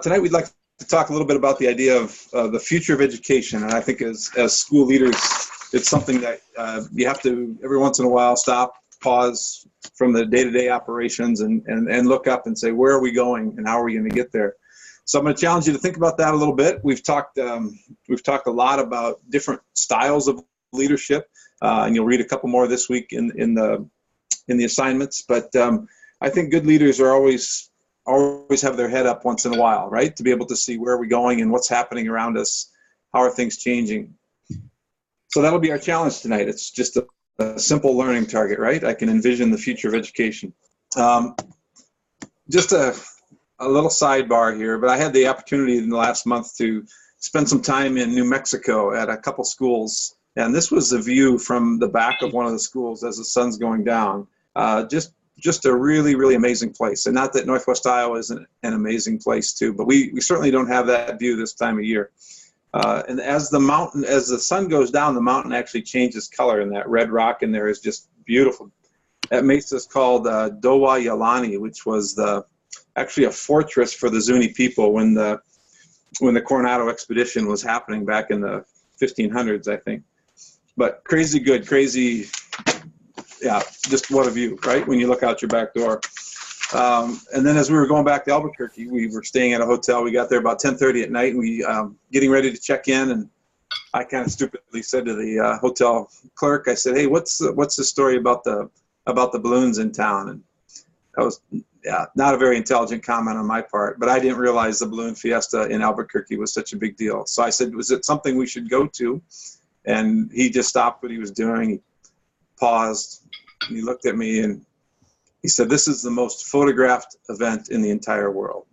Tonight we'd like to talk a little bit about the idea of the future of education. And I think as school leaders, it's something that you have to, every once in a while, stop, pause from the day-to-day operations and look up and say, where are we going and how are we going to get there? So I'm going to challenge you to think about that a little bit. We've talked a lot about different styles of leadership, and you'll read a couple more this week in the assignments. But I think good leaders are always have their head up once in a while, right? To be able to see where are we going and what's happening around us, how are things changing. So that'll be our challenge tonight. It's just a simple learning target, right? I can envision the future of education. Just a little sidebar here, but I had the opportunity in the last month to spend some time in New Mexico at a couple schools, and this was the view from the back of one of the schools as the sun's going down. Just a really, really amazing place. And not that Northwest Iowa isn't an amazing place too, but we certainly don't have that view this time of year. And as the sun goes down, the mountain actually changes color, and that red rock in there is just beautiful. That mesa is called Dowa Yalani, which was actually a fortress for the Zuni people when the Coronado expedition was happening back in the 1500s, I think. But crazy good, crazy. Yeah, just what a view, right? When you look out your back door. And then as we were going back to Albuquerque, we were staying at a hotel. We got there about 10:30 at night, and we getting ready to check in. And I kind of stupidly said to the hotel clerk, I said, "Hey, what's the story about the balloons in town?" And that was not a very intelligent comment on my part, but I didn't realize the balloon fiesta in Albuquerque was such a big deal. So I said, "Was it something we should go to?" And he just stopped what he was doing. He paused, and he looked at me, and he said, "This is the most photographed event in the entire world."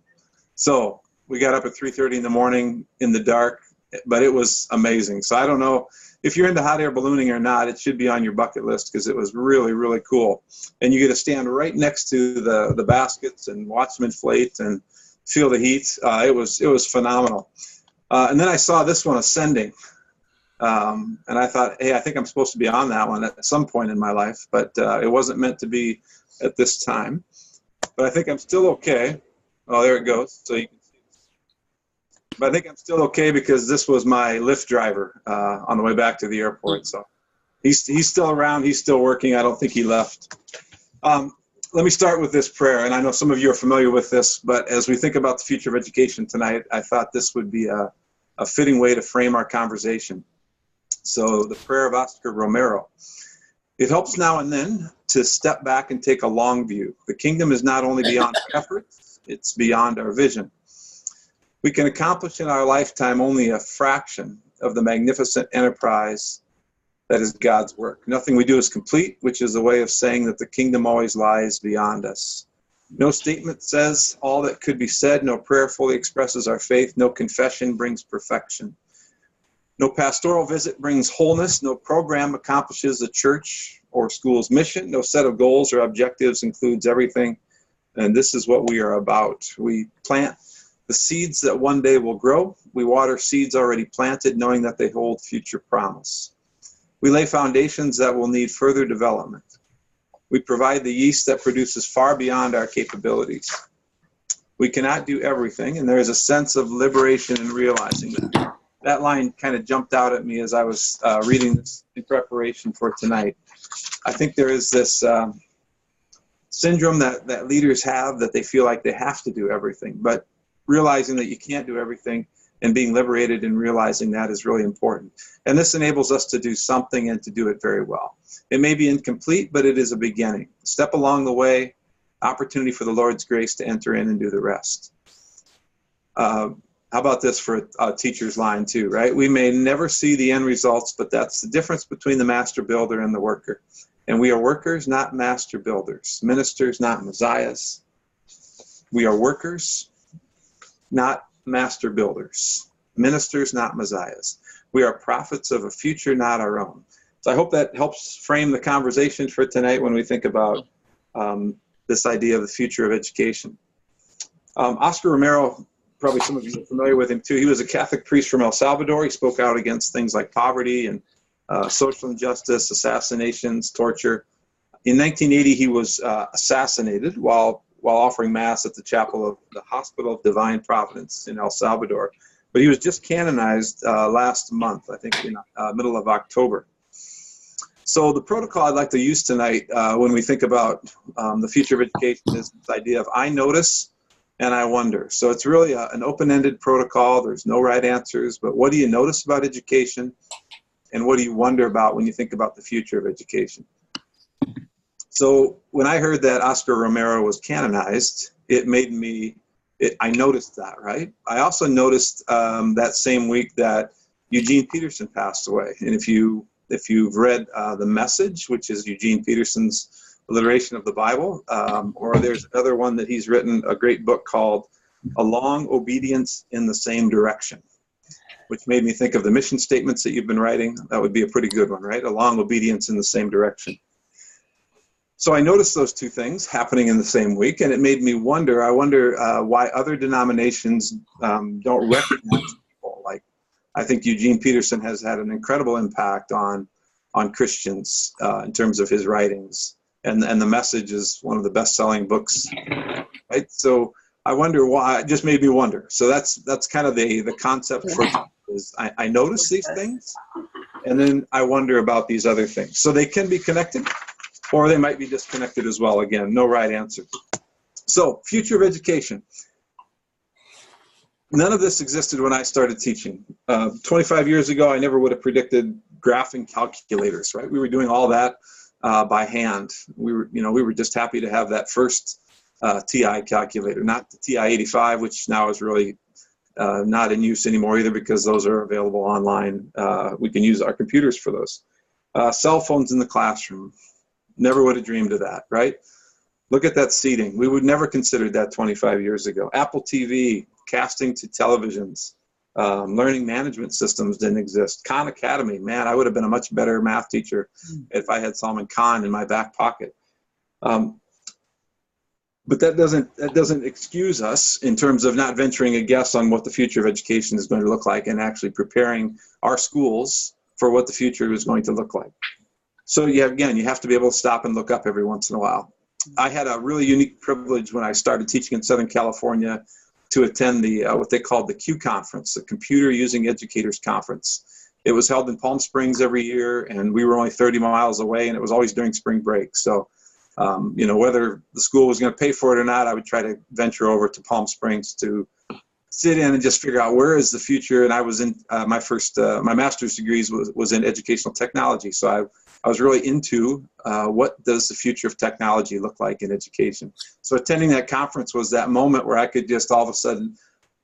So we got up at 3:30 in the morning in the dark, but it was amazing. So I don't know if you're into hot air ballooning or not, it should be on your bucket list because it was really, really cool. And you get to stand right next to the baskets and watch them inflate and feel the heat. It was phenomenal. And then I saw this one ascending. And I thought, hey, I think I'm supposed to be on that one at some point in my life, but it wasn't meant to be at this time. But I think I'm still okay. Oh, there it goes. So you can see it. But I think I'm still okay because this was my Lyft driver on the way back to the airport. So he's still around. He's still working. I don't think he left. Let me start with this prayer. And I know some of you are familiar with this, but as we think about the future of education tonight, I thought this would be a fitting way to frame our conversation. So the prayer of Oscar Romero. It helps now and then to step back and take a long view. The kingdom is not only beyond our efforts, it's beyond our vision. We can accomplish in our lifetime only a fraction of the magnificent enterprise that is God's work. Nothing we do is complete, which is a way of saying that the kingdom always lies beyond us. No statement says all that could be said. No prayer fully expresses our faith. No confession brings perfection. No pastoral visit brings wholeness. No program accomplishes the church or school's mission. No set of goals or objectives includes everything. And this is what we are about. We plant the seeds that one day will grow. We water seeds already planted, knowing that they hold future promise. We lay foundations that will need further development. We provide the yeast that produces far beyond our capabilities. We cannot do everything, and there is a sense of liberation in realizing that. That line kind of jumped out at me as I was reading this in preparation for tonight. I think there is this syndrome that leaders have that they feel like they have to do everything, but realizing that you can't do everything and being liberated and realizing that is really important. And this enables us to do something and to do it very well. It may be incomplete, but it is a beginning. Step along the way, opportunity for the Lord's grace to enter in and do the rest. How about this for a teacher's line too, right? We may never see the end results, but that's the difference between the master builder and the worker. And we are workers, not master builders. Ministers, not messiahs. We are workers, not master builders. Ministers, not messiahs. We are prophets of a future, not our own. So I hope that helps frame the conversation for tonight when we think about this idea of the future of education. Oscar Romero, probably some of you are familiar with him too. He was a Catholic priest from El Salvador. He spoke out against things like poverty and social injustice, assassinations, torture. In 1980, he was assassinated while while offering Mass at the chapel of the Hospital of Divine Providence in El Salvador. But he was just canonized last month, I think in middle of October. So the protocol I'd like to use tonight when we think about the future of education is this idea of I notice and I wonder. So it's really an open-ended protocol. There's no right answers, but what do you notice about education? And what do you wonder about when you think about the future of education? So when I heard that Oscar Romero was canonized, it made me, I noticed that, right? I also noticed that same week that Eugene Peterson passed away. And if you've read The Message, which is Eugene Peterson's alliteration of the Bible, or there's another one that he's written, a great book called A Long Obedience in the Same Direction, which made me think of the mission statements that you've been writing. That would be a pretty good one, right? A long obedience in the same direction. So I noticed those two things happening in the same week, and it made me wonder, I wonder why other denominations don't recognize people. Like, I think Eugene Peterson has had an incredible impact on Christians in terms of his writings, and The Message is one of the best-selling books, right? So I wonder why, it just made me wonder. So that's kind of the concept for is I notice these things, and then I wonder about these other things. So they can be connected, or they might be disconnected as well. Again, no right answer. So, future of education. None of this existed when I started teaching. 25 years ago, I never would have predicted graphing calculators, right? We were doing all that by hand. We were just happy to have that first TI calculator, not the TI-85, which now is really not in use anymore either because those are available online. We can use our computers for those. Cell phones in the classroom. Never would have dreamed of that, right? Look at that seating. We would never considered that 25 years ago. Apple TV, casting to televisions, learning management systems didn't exist. Khan Academy, man, I would have been a much better math teacher if I had Salman Khan in my back pocket. But that doesn't excuse us in terms of not venturing a guess on what the future of education is going to look like and actually preparing our schools for what the future is going to look like. So you have to be able to stop and look up every once in a while. I had a really unique privilege when I started teaching in Southern California to attend the what they called the Q Conference, the Computer Using Educators Conference. It was held in Palm Springs every year, and we were only 30 miles away, and it was always during spring break. So, whether the school was going to pay for it or not, I would try to venture over to Palm Springs to sit in and just figure out where is the future. And I was in my master's degrees was in educational technology, so I was really into what does the future of technology look like in education. So attending that conference was that moment where I could just all of a sudden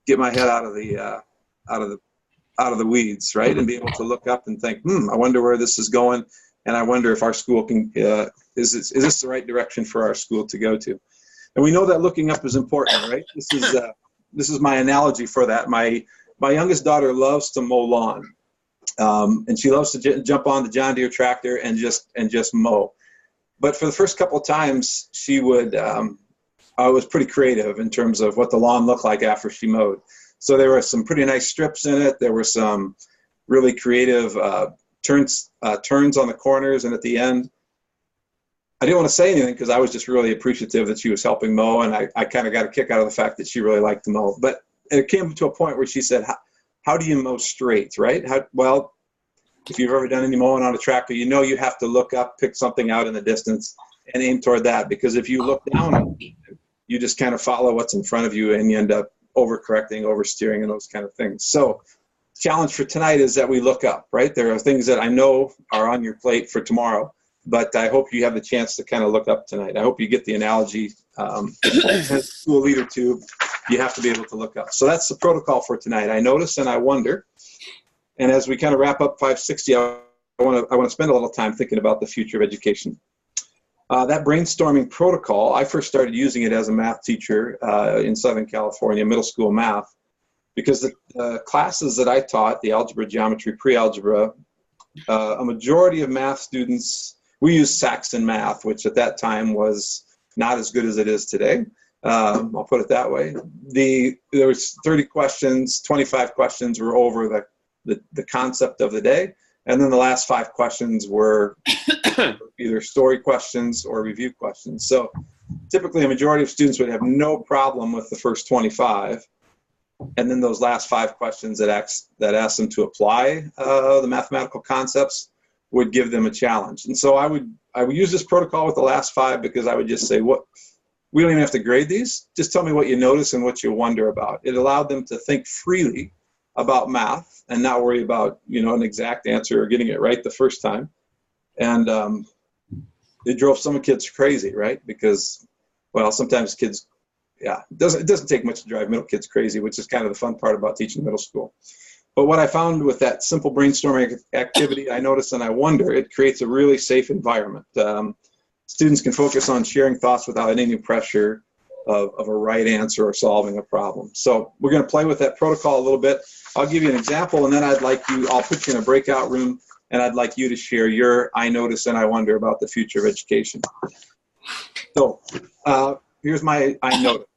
get my head out of the weeds, right, and be able to look up and think, I wonder where this is going, and I wonder if our school can is this the right direction for our school to go to? And we know that looking up is important, right? This is my analogy for that. My youngest daughter loves to mow lawn. And she loves to jump on the John Deere tractor and just mow. But for the first couple of times, she would, I was pretty creative in terms of what the lawn looked like after she mowed. So there were some pretty nice strips in it. There were some really creative turns on the corners and at the end. I didn't want to say anything because I was just really appreciative that she was helping mow, and I kind of got a kick out of the fact that she really liked to mow. But it came to a point where she said, how do you mow straight, right? Well, if you've ever done any mowing on a tractor, you have to look up, pick something out in the distance, and aim toward that. Because if you look down, you just kind of follow what's in front of you, and you end up overcorrecting, oversteering, and those kind of things. So the challenge for tonight is that we look up, right? There are things that I know are on your plate for tomorrow, but I hope you have the chance to kind of look up tonight. I hope you get the analogy. As a school leader too, you have to be able to look up. So that's the protocol for tonight. I notice and I wonder. And as we kind of wrap up 560, I want to spend a little time thinking about the future of education. That brainstorming protocol, I first started using it as a math teacher in Southern California, middle school math, because the classes that I taught, the algebra, geometry, pre-algebra, a majority of math students, we used Saxon math, which at that time was not as good as it is today. I'll put it that way. There was 30 questions, 25 questions were over the concept of the day, and then the last 5 questions were either story questions or review questions. So typically a majority of students would have no problem with the first 25. And then those last 5 questions that ask them to apply the mathematical concepts would give them a challenge. And so I would use this protocol with the last 5 because I would just say, we don't even have to grade these. Just tell me what you notice and what you wonder about. It allowed them to think freely about math and not worry about, an exact answer or getting it right the first time. And it drove some kids crazy, right? Because, well, sometimes kids, it doesn't take much to drive middle kids crazy, which is kind of the fun part about teaching middle school. But what I found with that simple brainstorming activity, I noticed and I wonder, it creates a really safe environment. Students can focus on sharing thoughts without any pressure of a right answer or solving a problem. So we're going to play with that protocol a little bit. I'll give you an example, and then I'll put you in a breakout room, and I'd like you to share your I notice and I wonder about the future of education. So here's my I notice.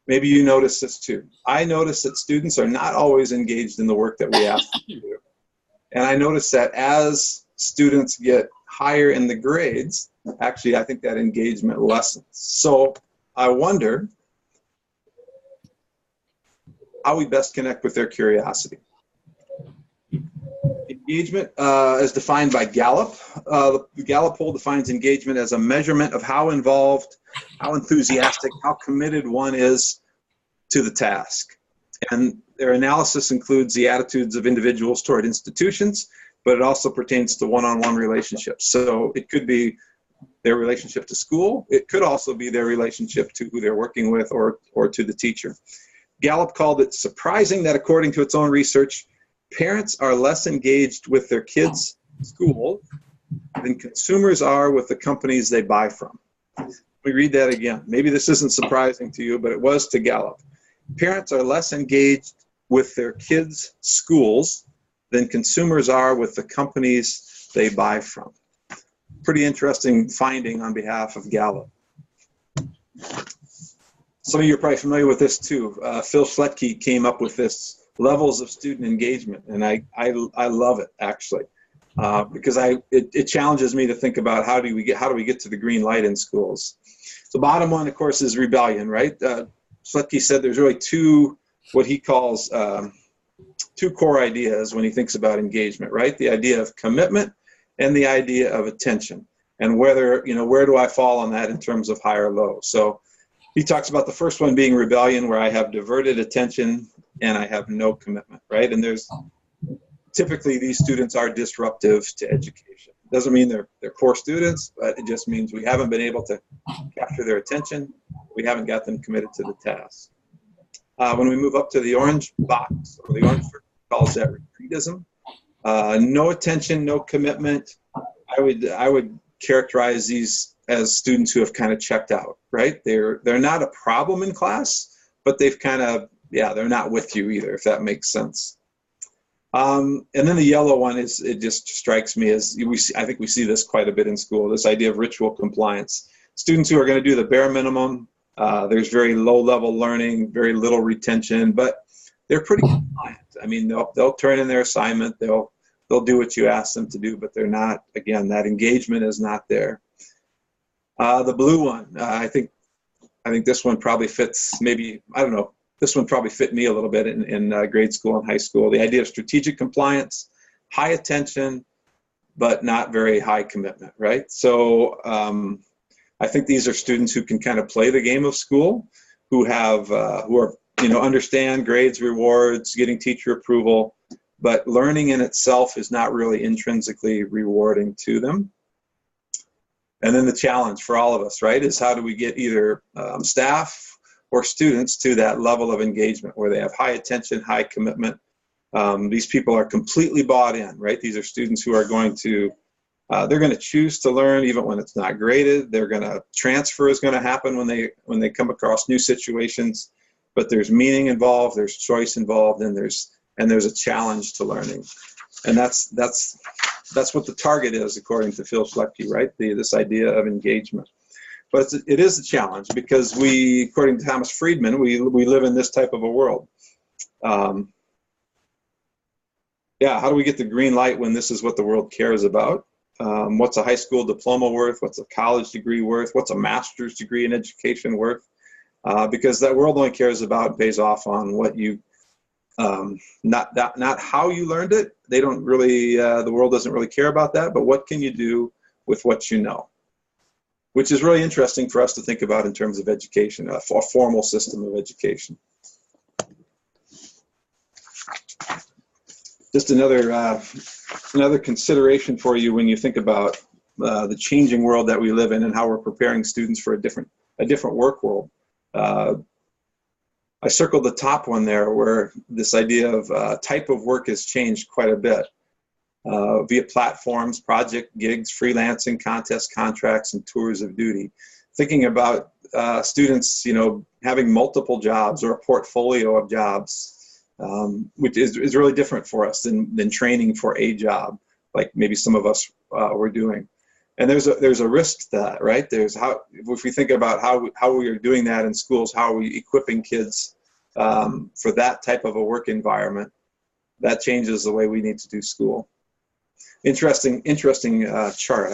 Maybe you notice this too. I notice that students are not always engaged in the work that we ask them to do. And I notice that as students get higher in the grades, actually I think that engagement lessens. So I wonder how we best connect with their curiosity. Engagement is defined by Gallup. The Gallup poll defines engagement as a measurement of how involved, how enthusiastic, how committed one is to the task. And their analysis includes the attitudes of individuals toward institutions, but it also pertains to one-on-one relationships. So it could be their relationship to school. It could also be their relationship to who they're working with or to the teacher. Gallup called it surprising that according to its own research, parents are less engaged with their kids' school than consumers are with the companies they buy from. Let me read that again. Maybe this isn't surprising to you, but it was to Gallup. Parents are less engaged with their kids' schools than consumers are with the companies they buy from. Pretty interesting finding on behalf of Gallup. Some of you are probably familiar with this too. Phil Schletke came up with this levels of student engagement, and I love it actually, because it challenges me to think about how do we get to the green light in schools. The bottom one, of course, is rebellion, right? Schletke said there's really what he calls two core ideas when he thinks about engagement, right? The idea of commitment and the idea of attention, and where do I fall on that in terms of high or low. So he talks about the first one being rebellion, where I have diverted attention and I have no commitment, right? And there's typically these students are disruptive to education. Doesn't mean they're poor students, but it just means we haven't been able to capture their attention. We haven't got them committed to the task. When we move up to the orange box, or the orange circle, calls that retreatism. No attention, no commitment. I would characterize these as students who have kind of checked out, right? They're not a problem in class, but they've kind of, they're not with you either, if that makes sense. And then the yellow one it just strikes me as, I think we see this quite a bit in school, this idea of ritual compliance. Students who are going to do the bare minimum, there's very low level learning, very little retention, but they're pretty compliant. I mean, they'll turn in their assignment, they'll do what you ask them to do, but they're not, again, that engagement is not there. The blue one, I think this one probably fits, maybe, I don't know, this one probably fit me a little bit in grade school and high school. The idea of strategic compliance, high attention, but not very high commitment, right? So I think these are students who can kind of play the game of school, who are, understand grades, rewards, getting teacher approval, but learning in itself is not really intrinsically rewarding to them. And then the challenge for all of us, right, is how do we get either staff or students to that level of engagement where they have high attention, high commitment. These people are completely bought in, right? These are students who are going to, they're going to choose to learn even when it's not graded. They're going to, transfer is going to happen when they come across new situations, but there's meaning involved, there's choice involved, and there's a challenge to learning. And that's what the target is, according to Phil Schletke, right? This idea of engagement. But it is a challenge because according to Thomas Friedman, we live in this type of a world. How do we get the green light when this is what the world cares about? What's a high school diploma worth? What's a college degree worth? What's a master's degree in education worth? Because that world only cares about and pays off on what you, not how you learned it. They don't really, the world doesn't really care about that, but what can you do with what you know? Which is really interesting for us to think about in terms of education, a formal system of education. Just another consideration for you when you think about the changing world that we live in and how we're preparing students for a different work world. I circled the top one there where this idea of type of work has changed quite a bit via platforms, project gigs, freelancing, contests, contracts, and tours of duty. Thinking about students, having multiple jobs or a portfolio of jobs, which is really different for us than training for a job, like maybe some of us were doing. And there's a risk to that, right? If we think about how we are doing that in schools, how are we equipping kids for that type of a work environment, that changes the way we need to do school. Interesting chart.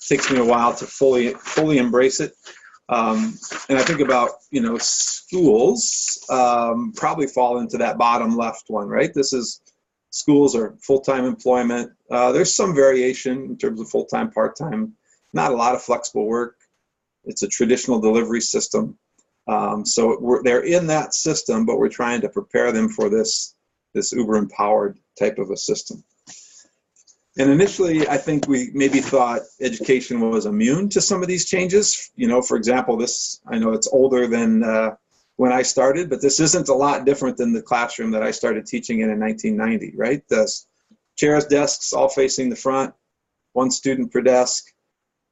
Takes me a while to fully embrace it. And I think about, schools probably fall into that bottom left one, right? Schools are full-time employment. There's some variation in terms of full-time, part-time, not a lot of flexible work. It's a traditional delivery system. So they're in that system, but we're trying to prepare them for this uber-empowered type of a system. And initially, I think we maybe thought education was immune to some of these changes. For example, I know it's older than when I started, but this isn't a lot different than the classroom that I started teaching in 1990, right? The chairs, desks, all facing the front, one student per desk.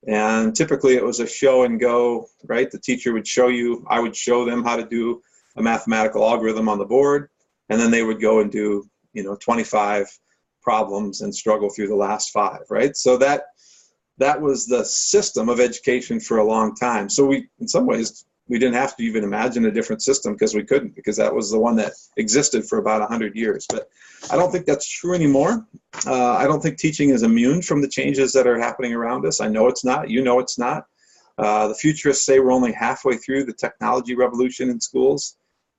And typically it was a show and go, right? The teacher would show you, I would show them how to do a mathematical algorithm on the board, and then they would go and do, 25 problems and struggle through the last 5, right? So that was the system of education for a long time. So in some ways, we didn't have to even imagine a different system because we couldn't, because that was the one that existed for about 100 years. But I don't think that's true anymore. I don't think teaching is immune from the changes that are happening around us. I know it's not. It's not. The futurists say we're only halfway through the technology revolution in schools.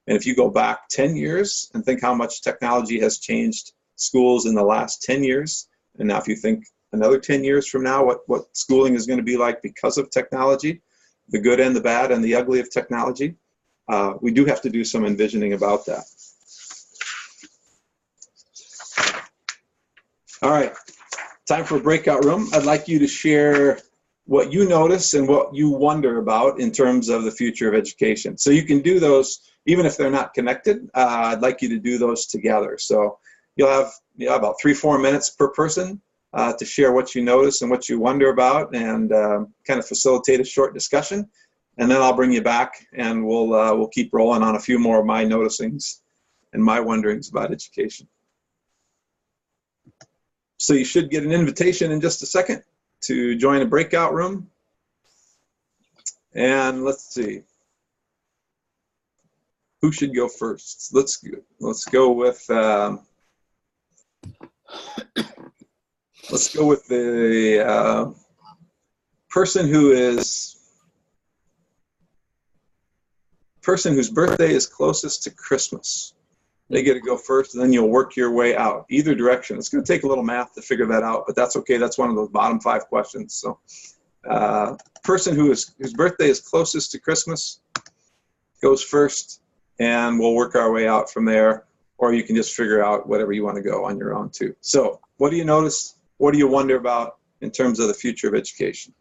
And if you go back 10 years and think how much technology has changed schools in the last 10 years, and now if you think another 10 years from now, what schooling is going to be like because of technology, the good and the bad and the ugly of technology, we do have to do some envisioning about that. All right, time for a breakout room. I'd like you to share what you notice and what you wonder about in terms of the future of education. So you can do those, even if they're not connected. I'd like you to do those together. So you'll have about 3-4 minutes per person to share what you notice and what you wonder about, and kind of facilitate a short discussion. And then I'll bring you back, and we'll keep rolling on a few more of my noticings and my wonderings about education. So you should get an invitation in just a second to join a breakout room. And let's see, who should go first? Let's go with let's go with the person whose birthday is closest to Christmas. They get to go first, and then you'll work your way out either direction. It's going to take a little math to figure that out, but that's okay. That's one of those bottom 5 questions. So person whose birthday is closest to Christmas goes first, and we'll work our way out from there, or you can just figure out whatever you want to go on your own too. So what do you notice? What do you wonder about in terms of the future of education?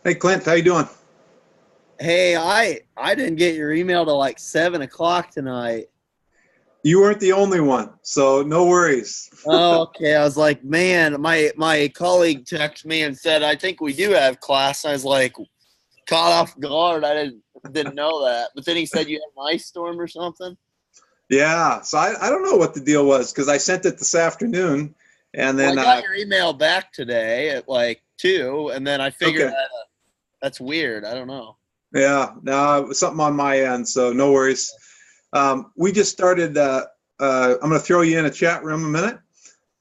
Hey Clint, how you doing? Hey, I didn't get your email till like 7 o'clock tonight. You weren't the only one, so no worries. Oh, okay. I was like, man, my colleague texted me and said, I think we do have class. I was like, caught off guard. I didn't know that. But then he said you had an ice storm or something. Yeah, so I don't know what the deal was because I sent it this afternoon, and Well, I then got your email back today at like 2, and then I figured okay, that's weird. I don't know. yeah, no, it was something on my end, so no worries. We just started. I'm going to throw you in a chat room a minute.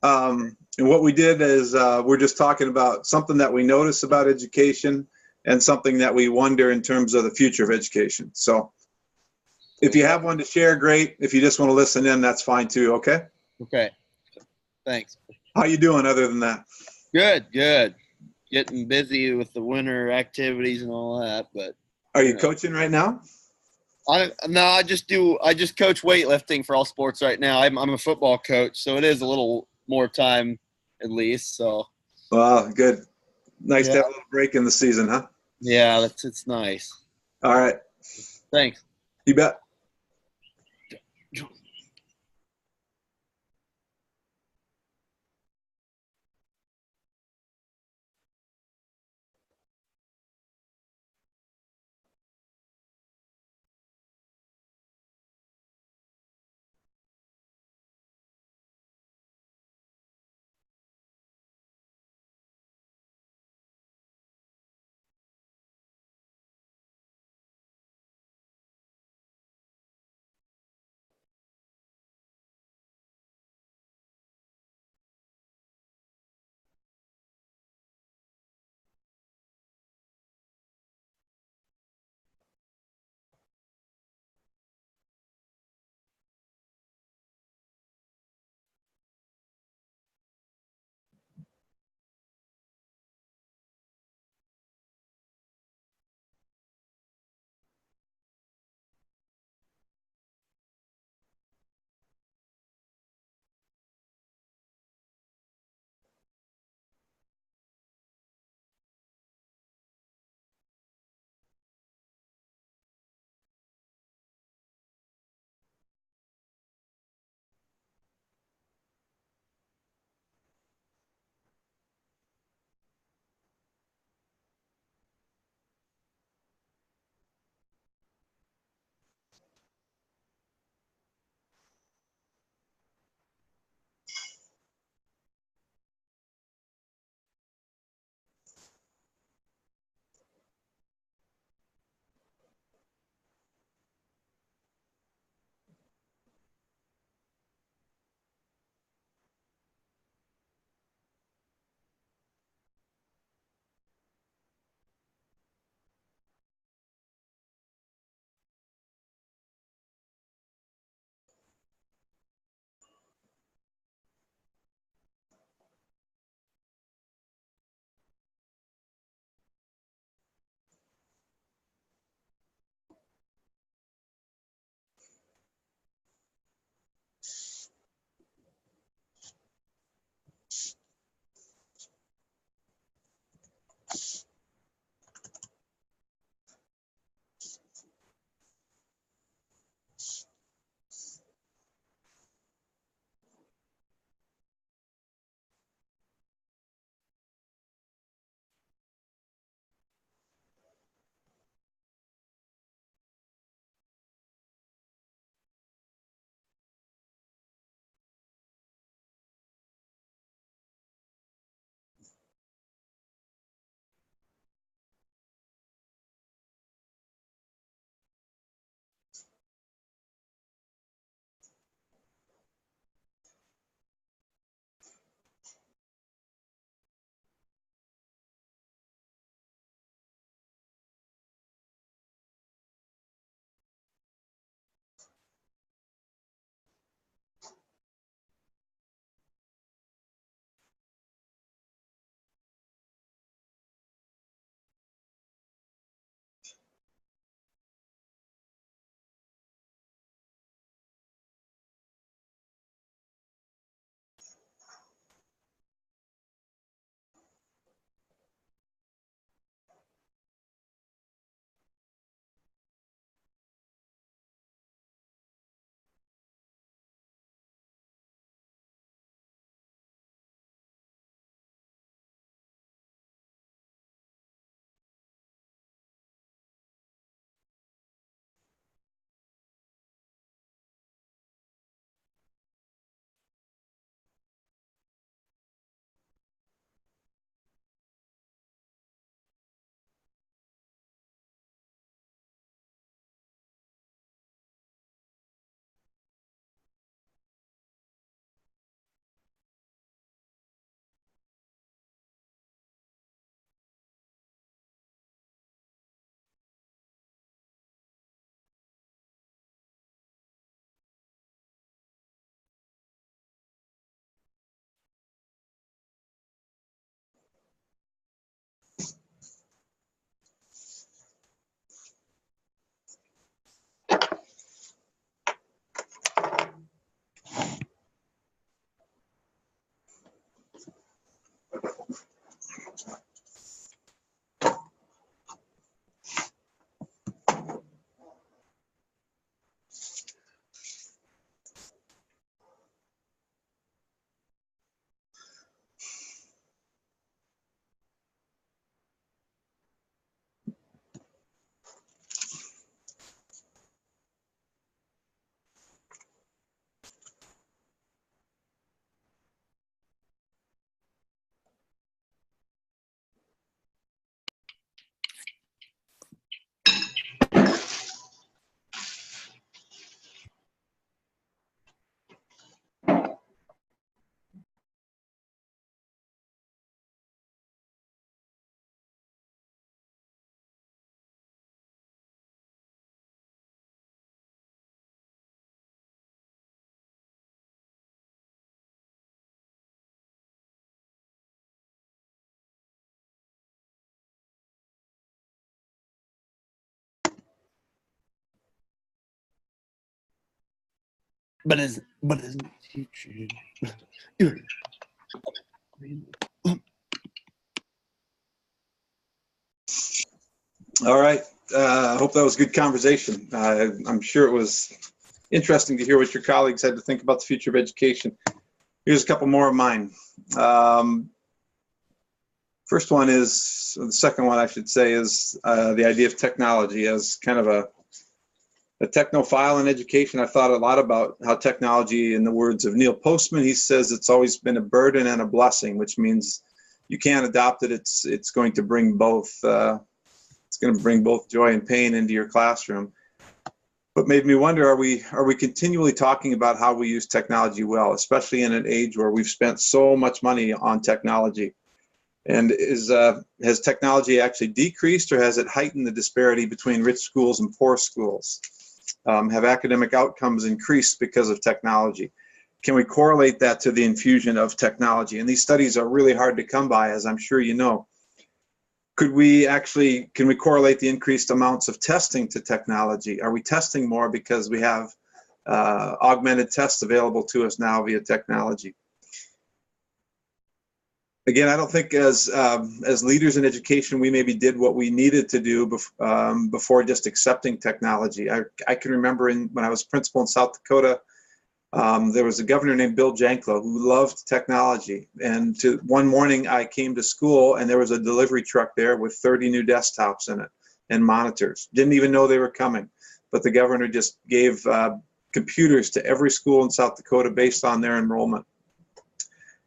And what we did is we're just talking about something that we notice about education and something that we wonder in terms of the future of education. So if you have one to share, great. If you just want to listen in, that's fine too. Okay. Okay. Thanks. How you doing other than that? Good, good. Getting busy with the winter activities and all that, but Are you you know. coaching right now? I just coach weightlifting for all sports right now. I'm a football coach, so it is a little more time at least. So Well, good. Nice yeah, to have a little break in the season, huh? yeah, it's nice. All right. Thanks. You bet. But as teaching. All right. I hope that was a good conversation. I'm sure it was interesting to hear what your colleagues had to think about the future of education. Here's a couple more of mine. First one is, the second one I should say, is the idea of technology. As kind of a technophile in education, I thought a lot about how technology, in the words of Neil Postman, he says it's always been a burden and a blessing, which means you can't adopt it. It's going to bring both. It's going to bring both joy and pain into your classroom. But made me wonder, are we continually talking about how we use technology well, especially in an age where we've spent so much money on technology? And has technology actually decreased, or has it heightened the disparity between rich schools and poor schools? Have academic outcomes increased because of technology? Can we correlate that to the infusion of technology? And these studies are really hard to come by, as I'm sure you know. Can we correlate the increased amounts of testing to technology? Are we testing more because we have augmented tests available to us now via technology? Again, I don't think as leaders in education, we maybe did what we needed to do before just accepting technology. I can remember when I was principal in South Dakota, there was a governor named Bill Janklow who loved technology. And one morning I came to school and there was a delivery truck there with 30 new desktops in it and monitors. Didn't even know they were coming. But the governor just gave computers to every school in South Dakota based on their enrollment.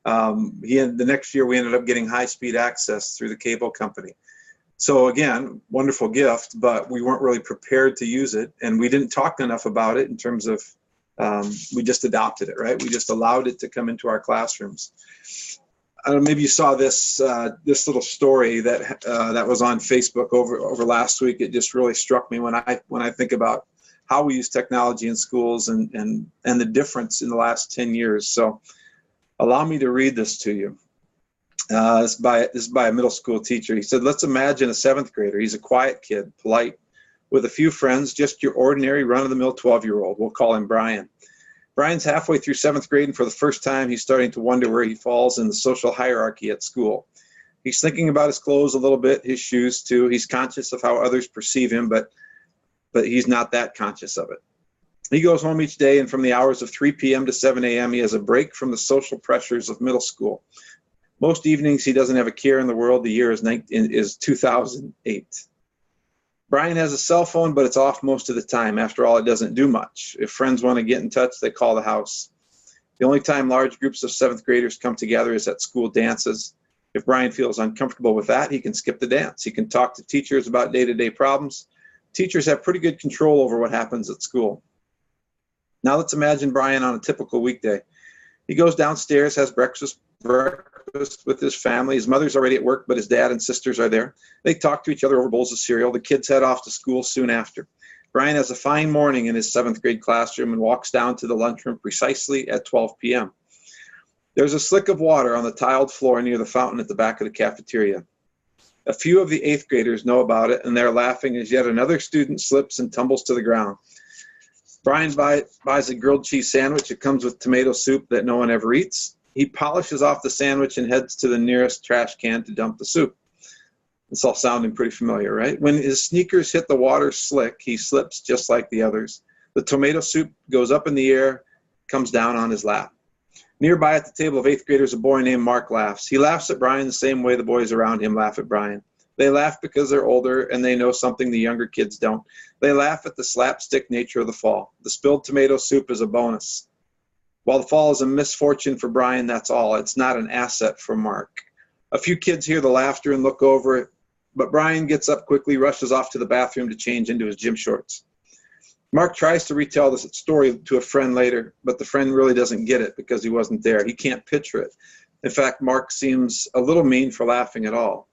The next year we ended up getting high-speed access through the cable company. So again, wonderful gift, but we weren't really prepared to use it, and we didn't talk enough about it in terms of we just adopted it, right? We just allowed it to come into our classrooms. I don't know, maybe you saw this this little story that that was on Facebook over last week. It just really struck me when I think about how we use technology in schools and the difference in the last 10 years. So allow me to read this to you. This is by a middle school teacher. He said, let's imagine a 7th grader. He's a quiet kid, polite, with a few friends, just your ordinary run-of-the-mill 12-year-old. We'll call him Brian. Brian's halfway through 7th grade, and for the first time, he's starting to wonder where he falls in the social hierarchy at school. He's thinking about his clothes a little bit, his shoes too. He's conscious of how others perceive him, but he's not that conscious of it. He goes home each day, and from the hours of 3 p.m. to 7 a.m., he has a break from the social pressures of middle school. Most evenings, he doesn't have a care in the world. The year is 2008. Brian has a cell phone, but it's off most of the time. After all, it doesn't do much. If friends want to get in touch, they call the house. The only time large groups of 7th graders come together is at school dances. If Brian feels uncomfortable with that, he can skip the dance. He can talk to teachers about day-to-day problems. Teachers have pretty good control over what happens at school. Now let's imagine Brian on a typical weekday. He goes downstairs, has breakfast with his family. His mother's already at work, but his dad and sisters are there. They talk to each other over bowls of cereal. The kids head off to school soon after. Brian has a fine morning in his 7th grade classroom and walks down to the lunchroom precisely at 12 p.m. There's a slick of water on the tiled floor near the fountain at the back of the cafeteria. A few of the 8th graders know about it, and they're laughing as yet another student slips and tumbles to the ground. Brian buys a grilled cheese sandwich. It comes with tomato soup that no one ever eats. He polishes off the sandwich and heads to the nearest trash can to dump the soup. It's all sounding pretty familiar, right? When his sneakers hit the water slick, he slips just like the others. The tomato soup goes up in the air, comes down on his lap. Nearby at the table of 8th graders, a boy named Mark laughs. He laughs at Brian the same way the boys around him laugh at Brian. They laugh because they're older and they know something the younger kids don't. They laugh at the slapstick nature of the fall. The spilled tomato soup is a bonus. While the fall is a misfortune for Brian, that's all. It's not an asset for Mark. A few kids hear the laughter and look over it, but Brian gets up quickly, rushes off to the bathroom to change into his gym shorts. Mark tries to retell this story to a friend later, but the friend really doesn't get it because he wasn't there. He can't picture it. In fact, Mark seems a little mean for laughing at all.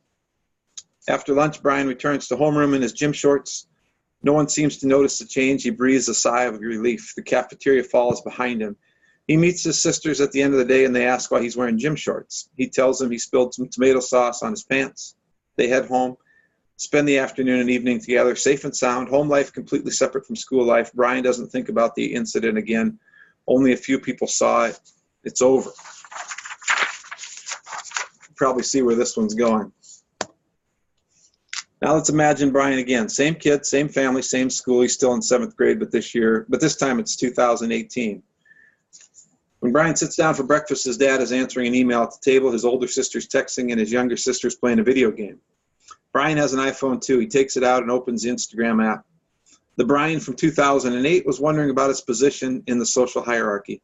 After lunch, Brian returns to homeroom in his gym shorts. No one seems to notice the change. He breathes a sigh of relief. The cafeteria falls behind him. He meets his sisters at the end of the day, and they ask why he's wearing gym shorts. He tells them he spilled some tomato sauce on his pants. They head home, spend the afternoon and evening together, safe and sound, home life completely separate from school life. Brian doesn't think about the incident again Only a few people saw it. It's over. Probably see where this one's going. Now let's imagine Brian again. Same kid, same family, same school. He's still in 7th grade, but this time it's 2018. When Brian sits down for breakfast, his dad is answering an email at the table, his older sister's texting, and his younger sister's playing a video game. Brian has an iPhone too. He takes it out and opens the Instagram app. The Brian from 2008 was wondering about his position in the social hierarchy.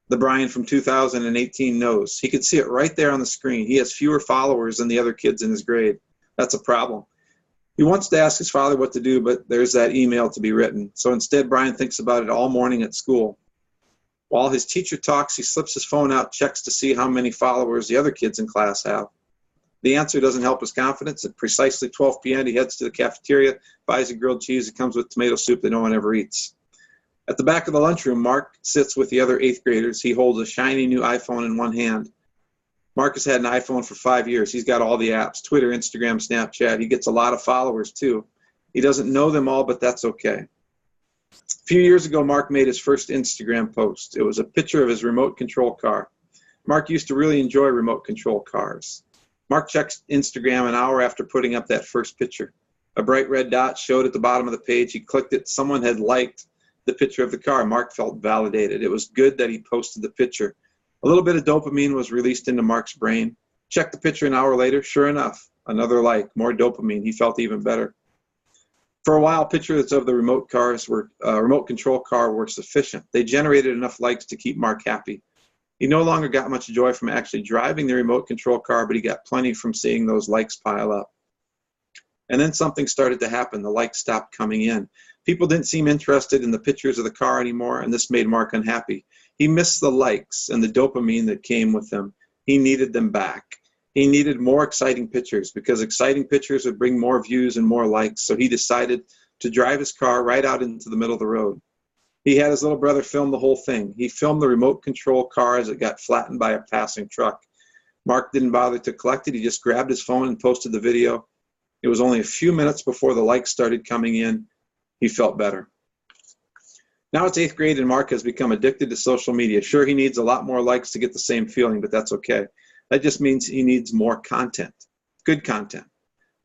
The Brian from 2018 knows. He could see it right there on the screen. He has fewer followers than the other kids in his grade. That's a problem. He wants to ask his father what to do, but there's that email to be written. So instead, Brian thinks about it all morning at school. While his teacher talks, he slips his phone out, checks to see how many followers the other kids in class have. The answer doesn't help his confidence. At precisely 12 p.m., he heads to the cafeteria, buys a grilled cheese that comes with tomato soup that no one ever eats. At the back of the lunchroom, Mark sits with the other 8th graders. He holds a shiny new iPhone in one hand. Mark has had an iPhone for 5 years. He's got all the apps, Twitter, Instagram, Snapchat. He gets a lot of followers, too. He doesn't know them all, but that's okay. A few years ago, Mark made his first Instagram post. It was a picture of his remote control car. Mark used to really enjoy remote control cars. Mark checked Instagram an hour after putting up that first picture. A bright red dot showed at the bottom of the page. He clicked it. Someone had liked the picture of the car. Mark felt validated. It was good that he posted the picture. A little bit of dopamine was released into Mark's brain. Checked the picture an hour later. Sure enough, another like, more dopamine. He felt even better. For a while, pictures of the remote control car were sufficient. They generated enough likes to keep Mark happy. He no longer got much joy from actually driving the remote control car, but he got plenty from seeing those likes pile up. And then something started to happen. The likes stopped coming in. People didn't seem interested in the pictures of the car anymore, and this made Mark unhappy. He missed the likes and the dopamine that came with them. He needed them back. He needed more exciting pictures because exciting pictures would bring more views and more likes, so he decided to drive his car right out into the middle of the road. He had his little brother film the whole thing. He filmed the remote control car as it got flattened by a passing truck. Mark didn't bother to collect it. He just grabbed his phone and posted the video. It was only a few minutes before the likes started coming in. He felt better. Now it's 8th grade and Mark has become addicted to social media. Sure, he needs a lot more likes to get the same feeling, but that's okay. That just means he needs more content, good content,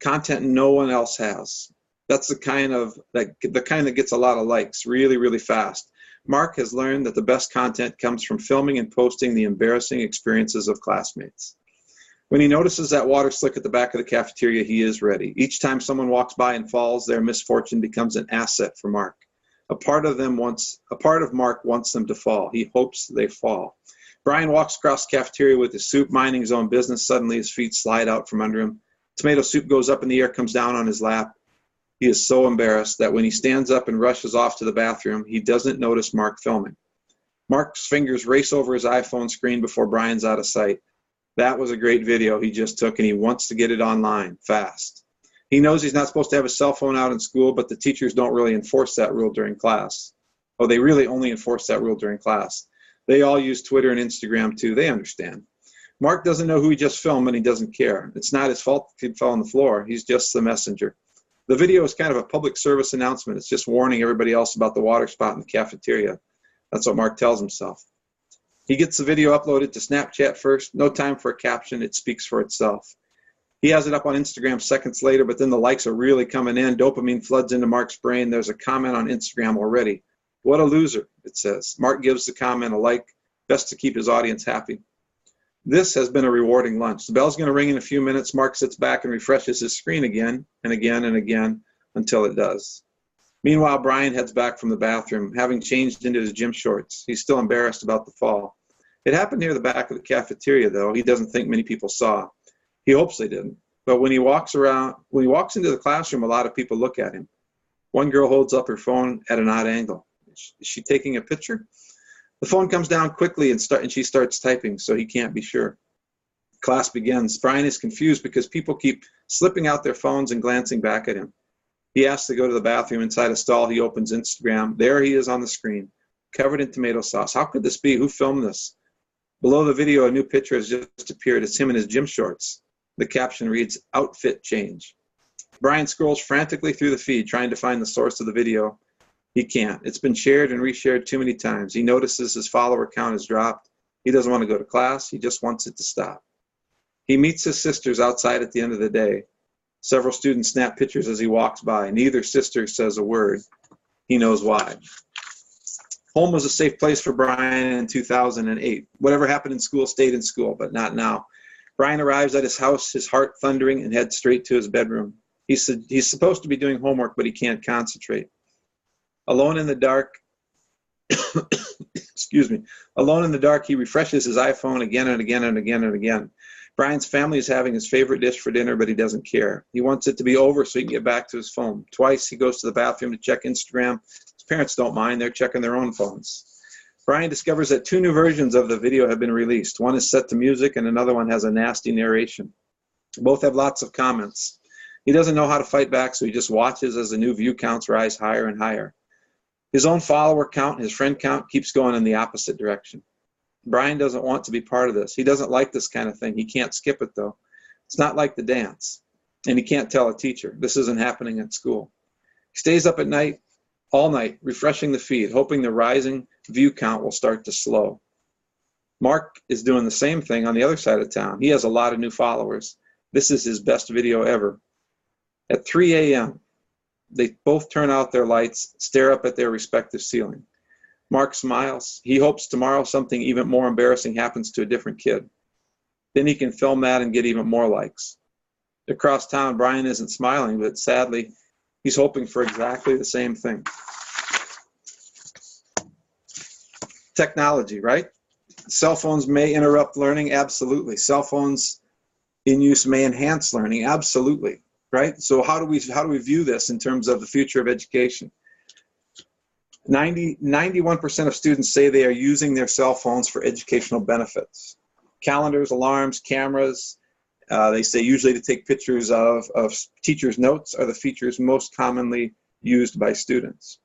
content no one else has. That's the kind that gets a lot of likes really, really fast. Mark has learned that the best content comes from filming and posting the embarrassing experiences of classmates. When he notices that water slick at the back of the cafeteria, he is ready. Each time someone walks by and falls, their misfortune becomes an asset for Mark. A part of Mark wants them to fall. He hopes they fall. Brian walks across the cafeteria with his soup, minding his own business. Suddenly his feet slide out from under him. Tomato soup goes up in the air, comes down on his lap. He is so embarrassed that when he stands up and rushes off to the bathroom, he doesn't notice Mark filming. Mark's fingers race over his iPhone screen before Brian's out of sight. That was a great video he just took, and he wants to get it online fast. He knows he's not supposed to have his cell phone out in school, but the teachers don't really enforce that rule during class. Oh, they really only enforce that rule during class. They all use Twitter and Instagram too. They understand. Mark doesn't know who he just filmed, and he doesn't care. It's not his fault the kid fell on the floor. He's just the messenger. The video is kind of a public service announcement. It's just warning everybody else about the water spot in the cafeteria. That's what Mark tells himself. He gets the video uploaded to Snapchat first. No time for a caption. It speaks for itself. He has it up on Instagram seconds later, but then the likes are really coming in. Dopamine floods into Mark's brain. There's a comment on Instagram already. What a loser, it says. Mark gives the comment a like. Best to keep his audience happy. This has been a rewarding lunch. The bell's going to ring in a few minutes. Mark sits back and refreshes his screen again and again and again until it does. Meanwhile, Brian heads back from the bathroom, having changed into his gym shorts. He's still embarrassed about the fall. It happened near the back of the cafeteria, though. He doesn't think many people saw. He hopes they didn't. But when he walks into the classroom, a lot of people look at him. One girl holds up her phone at an odd angle. Is she taking a picture? The phone comes down quickly and she starts typing, so he can't be sure. Class begins. Brian is confused because people keep slipping out their phones and glancing back at him. He asks to go to the bathroom. Inside a stall, he opens Instagram. There he is on the screen, covered in tomato sauce. How could this be? Who filmed this? Below the video, a new picture has just appeared. It's him in his gym shorts. The caption reads, "Outfit change." Brian scrolls frantically through the feed, trying to find the source of the video. He can't. It's been shared and reshared too many times. He notices his follower count has dropped. He doesn't want to go to class. He just wants it to stop. He meets his sisters outside at the end of the day. Several students snap pictures as he walks by. Neither sister says a word. He knows why. Home was a safe place for Brian in 2008. Whatever happened in school stayed in school, but not now. Brian arrives at his house, his heart thundering, and heads straight to his bedroom. He's supposed to be doing homework, but he can't concentrate. Alone in the dark, excuse me, alone in the dark, he refreshes his iPhone again and again and again and again. Brian's family is having his favorite dish for dinner, but he doesn't care. He wants it to be over so he can get back to his phone. Twice he goes to the bathroom to check Instagram. His parents don't mind. They're checking their own phones. Brian discovers that 2 new versions of the video have been released. One is set to music and another one has a nasty narration. Both have lots of comments. He doesn't know how to fight back, so he just watches as the new view counts rise higher and higher. His own follower count, his friend count, keeps going in the opposite direction. Brian doesn't want to be part of this. He doesn't like this kind of thing. He can't skip it, though. It's not like the dance. And he can't tell a teacher. This isn't happening at school. He stays up at night, all night, refreshing the feed, hoping the rising view count will start to slow. Mark is doing the same thing on the other side of town. He has a lot of new followers. This is his best video ever. At 3 a.m., they both turn out their lights, stare up at their respective ceiling. Mark smiles. He hopes tomorrow something even more embarrassing happens to a different kid. Then he can film that and get even more likes. Across town, Brian isn't smiling, but sadly, he's hoping for exactly the same thing. Technology, right? Cell phones may interrupt learning, absolutely. Cell phones in use may enhance learning, absolutely. Right? So how do we view this in terms of the future of education? 91% of students say they are using their cell phones for educational benefits. Calendars, alarms, cameras, they say usually to take pictures of teachers' notes are the features most commonly used by students.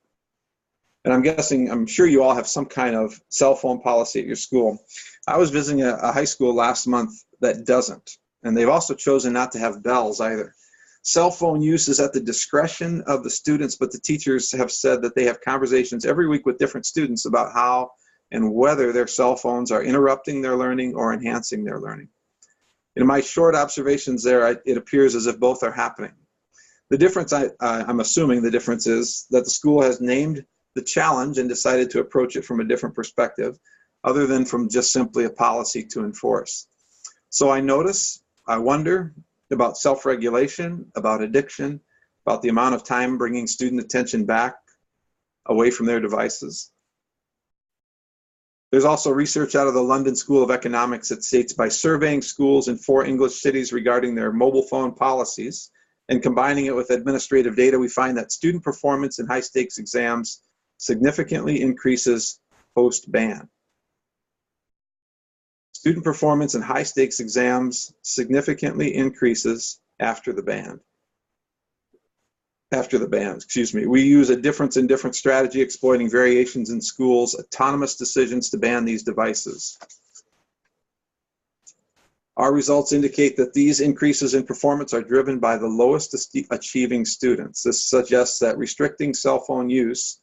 And I'm sure you all have some kind of cell phone policy at your school. I was visiting a high school last month that doesn't. And they've also chosen not to have bells either. Cell phone use is at the discretion of the students, but the teachers have said that they have conversations every week with different students about how and whether their cell phones are interrupting their learning or enhancing their learning. In my short observations there, it appears as if both are happening. The difference, I'm assuming the difference is that the school has named the challenge and decided to approach it from a different perspective, other than from just simply a policy to enforce. So I wonder about self-regulation, about addiction, about the amount of time bringing student attention back away from their devices. There's also research out of the London School of Economics that states by surveying schools in 4 English cities regarding their mobile phone policies and combining it with administrative data, we find that student performance in high-stakes exams significantly increases post-ban. Student performance in high-stakes exams significantly increases after the ban. We use a difference in different strategy exploiting variations in schools' autonomous decisions to ban these devices. Our results indicate that these increases in performance are driven by the lowest achieving students. This suggests that restricting cell phone use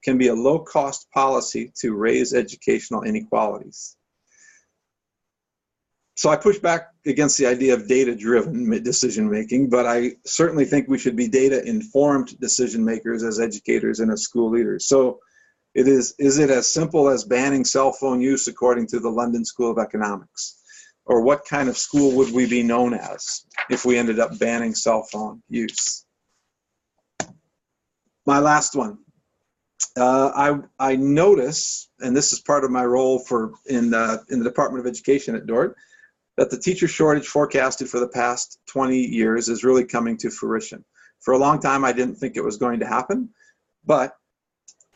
can be a low-cost policy to raise educational inequalities. So I push back against the idea of data-driven decision-making, but I certainly think we should be data-informed decision-makers as educators and as school leaders. So is it as simple as banning cell phone use according to the London School of Economics? Or what kind of school would we be known as if we ended up banning cell phone use? My last one. I notice, and this is part of my role in the Department of Education at Dordt, that the teacher shortage forecasted for the past 20 years is really coming to fruition. For a long time, I didn't think it was going to happen, but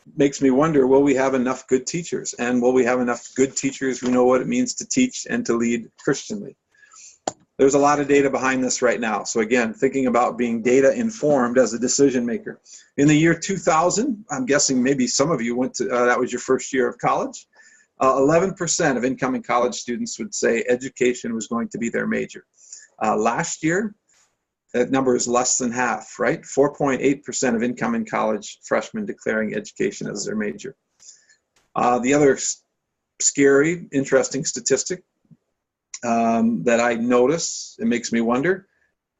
it makes me wonder, will we have enough good teachers? And will we have enough good teachers who know what it means to teach and to lead Christianly? There's a lot of data behind this right now. So again, thinking about being data informed as a decision maker. In the year 2000, I'm guessing maybe some of you went to, that was your first year of college. 11% of incoming college students would say education was going to be their major. Last year, that number is less than half, right? 4.8% of incoming college freshmen declaring education as their major. The other scary, interesting statistic that I notice, it makes me wonder,